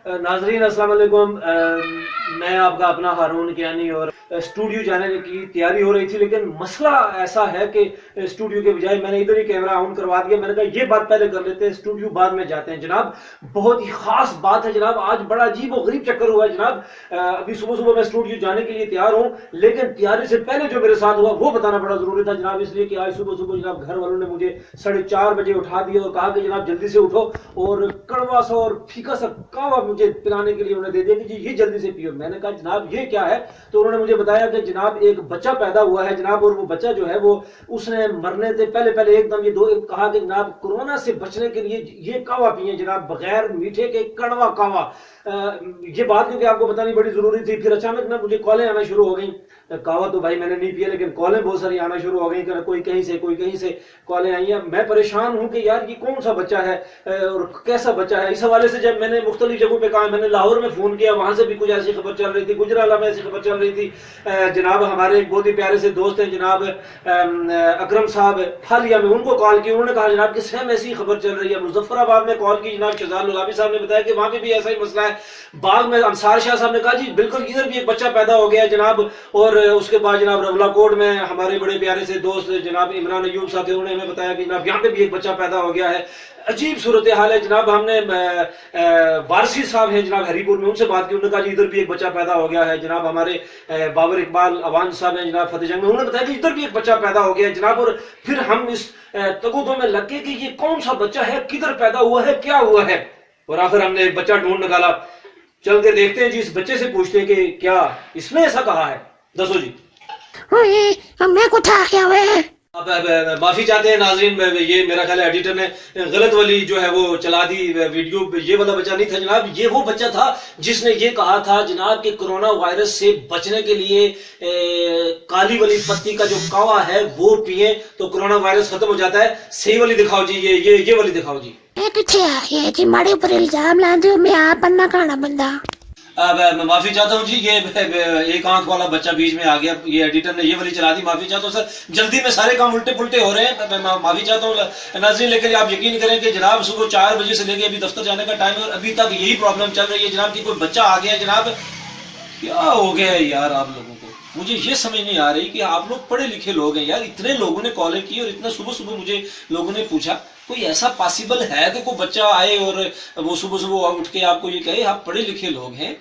नाजरीन अस्सलाम वालेकुम। मैं आपका अपना हारून कियानी और स्टूडियो जाने की तैयारी हो रही थी, लेकिन मसला ऐसा है कि स्टूडियो के बजाय मैंने इधर ही कैमरा ऑन करवा दिया। मैंने कहा ये बात पहले कर लेते हैं, स्टूडियो बाद में जाते हैं। जनाब बहुत ही खास बात है जनाब, आज बड़ा अजीब और गरीब चक्कर हुआ है जनाब। अभी सुबह सुबह मैं स्टूडियो जाने के लिए तैयार हूँ, लेकिन तैयारी से पहले जो मेरे साथ हुआ वो बताना बड़ा जरूरी था जनाब, इसलिए कि आज सुबह सुबह जनाब घर वालों ने मुझे 4:30 बजे उठा दिया और कहा कि जनाब जल्दी से उठो और कड़वा सा और फीका सा कहवा मुझे पिलाने के लिए उन्होंने दे दिया कि जी ये जल्दी से पियो। मैंने कहा जनाब ये क्या है? तो उन्होंने मुझे बताया कि जनाब एक बच्चा पैदा हुआ है जनाब, और वो बच्चा जो है वो उसने मरने से पहले एकदम ये कहा कि जनाब कोरोना से बचने के लिए ये कहवा पिए जनाब, बगैर मीठे के कड़वा कहवा। ये बात क्योंकि आपको बतानी बड़ी जरूरी थी। फिर अचानक ना मुझे कॉलें आना शुरू हो गई। कहवा तो भाई मैंने नहीं पिया, लेकिन कॉलें बहुत सारी आना शुरू हो गई, कोई कहीं से कॉलें आई हैं। मैं परेशान हूं कि यार ये कौन सा बच्चा है और कैसा बच्चा है। इस हवाले से जब मैंने मुख्तलिफ जगहों पे कहा, मैंने लाहौर में फोन किया, वहां से भी कुछ ऐसी खबर चल रही थी, गुजराला में ऐसी खबर चल रही थी। जनाब हमारे एक बहुत ही प्यारे से दोस्त हैं जनाब अकरम साहब हालिया में, उनको कॉल की, उन्होंने कहा जनाब कि सेम ऐसी खबर चल रही है। मुजफ्फराबाद में कॉल की जनाब, शहजाद लुलाबी साहब ने बताया कि वहां पे भी ऐसा ही मसला है। बाग में अंसार शाह साहब ने कहा जी बिल्कुल इधर भी एक बच्चा पैदा हो गया है जनाब। और उसके बाद जनाब रवलाकोट में हमारे बड़े प्यारे से दोस्त जनाब इमरान अयूब साहब थे, उन्होंने हमें बताया कि जनाब यहाँ पे भी एक बच्चा पैदा हो गया है। अजीब सूरत हाल है जनाब। हमने वारसी साहब हैं जनाब हरीपुर में, उनसे बात की, उन्होंने कहा जी इधर भी एक बच्चा पैदा हो गया है जनाब। हमारे बाबर इकबाल अवान साहब हैं जनाब फतेहजंग में, उन्होंने बताया कि इधर भी एक बच्चा पैदा हो गया है जनाब। और फिर हम इस तगुदों में लग गए कि ये कौन सा बच्चा है, किधर पैदा हुआ है, क्या हुआ है। और आखिर हमने एक बच्चा ढूंढ निकाला। चल के देखते हैं जी, इस बच्चे से पूछते हैं कि क्या इसने ऐसा कहा है। दसो जी। मैं कुछ आ गया हुआ। अब माफी चाहते हैं नाजरीन, ये मेरा ख्याल है एडिटर ने गलत वाली जो है वो चला दी वीडियो। ये वाला बच्चा नहीं था जनाब, ये वो बच्चा था जिसने ये कहा था जनाब कि कोरोना वायरस से बचने के लिए काली वाली पत्ती का जो कावा है वो पिए तो कोरोना वायरस खत्म हो जाता है। सही वाली दिखाओ जी, ये वाली दिखाओ जी। किथे आ गया जी, माड़े ऊपर इल्जाम ला दो, मैं आप बनना खाना बंदा। मैं माफी चाहता हूँ जी, ये एक आंख वाला बच्चा बीच में आ गया, ये एडिटर ने ये वाली चला दी। माफी चाहता हूँ सर, जल्दी में सारे काम उल्टे पुल्टे हो रहे हैं, मैं माफी चाहता हूँ नाज़रीन। लेकिन आप यकीन करें कि जनाब सुबह 4 बजे से लेके अभी दफ्तर जाने का टाइम है और अभी तक यही प्रॉब्लम चल रही है जनाब कि कोई बच्चा आ गया जनाब। क्या हो गया है यार आप लोगों को? मुझे ये समझ नहीं आ रही कि आप लोग पढ़े लिखे लोग हैं यार। इतने लोगों ने कॉलें की और इतना सुबह सुबह मुझे लोगों ने पूछा, कोई ऐसा पॉसिबल है कि कोई बच्चा आए और वो सुबह सुबह उठ के आपको ये कहे आप पढ़े लिखे लोग हैं?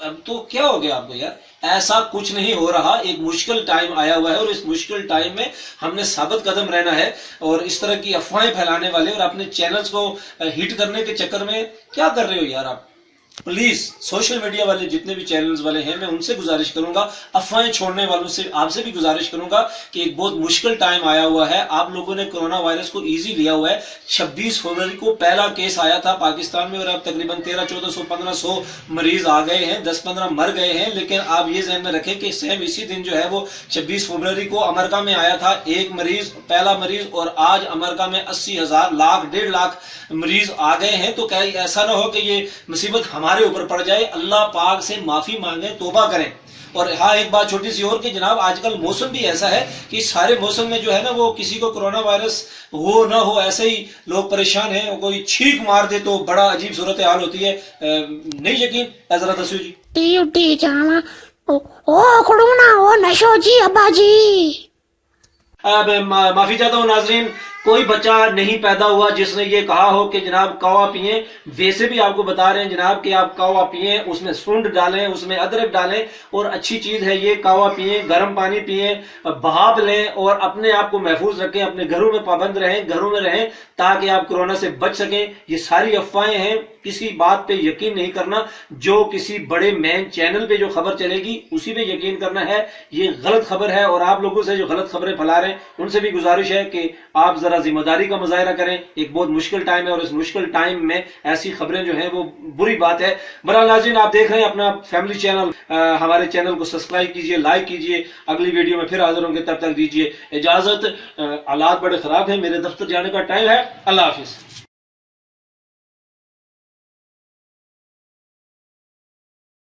अब तो क्या हो गया आपको यार? ऐसा कुछ नहीं हो रहा। एक मुश्किल टाइम आया हुआ है और इस मुश्किल टाइम में हमने साबित कदम रहना है। और इस तरह की अफवाहें फैलाने वाले और अपने चैनल्स को हिट करने के चक्कर में क्या कर रहे हो यार आप? प्लीज सोशल मीडिया वाले जितने भी चैनल्स वाले हैं, मैं उनसे गुजारिश करूंगा, अफवाहें छोड़ने वालों से आपसे भी गुजारिश करूंगा कि एक बहुत मुश्किल टाइम आया हुआ है। आप लोगों ने कोरोना वायरस को इजी लिया हुआ है। 26 फरवरी को पहला केस आया था पाकिस्तान में और अब तकरीबन 1300-1400 मरीज आ गए हैं, 10-15 मर गए हैं। लेकिन आप ये ध्यान में रखें कि सेम इसी दिन जो है वो 26 फरवरी को अमेरिका में आया था एक मरीज, पहला मरीज, और आज अमेरिका में 80,000 लाख 1.5 लाख मरीज आ गए हैं। तो क्या ऐसा ना हो कि ये मुसीबत हमारे ऊपर पड़ जाए। अल्लाह पाक से माफी मांगे, तौबा करें। और हाँ एक बात छोटी सी और कि जनाब आजकल मौसम भी ऐसा है कि सारे मौसम में जो है ना वो किसी को कोरोना वायरस हो ना हो ऐसे ही लोग परेशान हैं। कोई छींक मार दे तो बड़ा अजीब सूरत हाल होती है। नहीं यकीन जरा दसो जी। जाना ओ खड़ूना ओ नशो जी अब्बा जी। माफी चाहता हूँ नाजरीन, कोई बच्चा नहीं पैदा हुआ जिसने ये कहा हो कि जनाब कावा पिए। वैसे भी आपको बता रहे हैं जनाब कि आप कावा पिए, उसमें सूंड डालें, उसमें अदरक डालें और अच्छी चीज है ये। कावा पिए, गर्म पानी पिए, भाप लें और अपने आप को महफूज रखें। अपने घरों में पाबंद रहें, घरों में रहें ताकि आप कोरोना से बच सकें। ये सारी अफवाहें हैं, किसी बात पे यकीन नहीं करना। जो किसी बड़े मेन चैनल पे जो खबर चलेगी उसी पे यकीन करना है। ये गलत खबर है और आप लोगों से जो गलत खबरें फैला रहे हैं उनसे भी गुजारिश है कि आप जरा जिम्मेदारी का मुजाहिरा करें। एक बहुत मुश्किल टाइम है और इस मुश्किल टाइम में ऐसी खबरें जो हैं वो बुरी बात है। बहरहाल नाज़रीन आप देख रहे हैं अपना फैमिली चैनल, हमारे चैनल को सब्सक्राइब कीजिए, लाइक कीजिए। अगली वीडियो में फिर हाजिर होंगे, तब तक दीजिए इजाजत। हालात बड़े खराब हैं, मेरे दफ्तर जाने का टाइम है। अल्लाह हाफिज।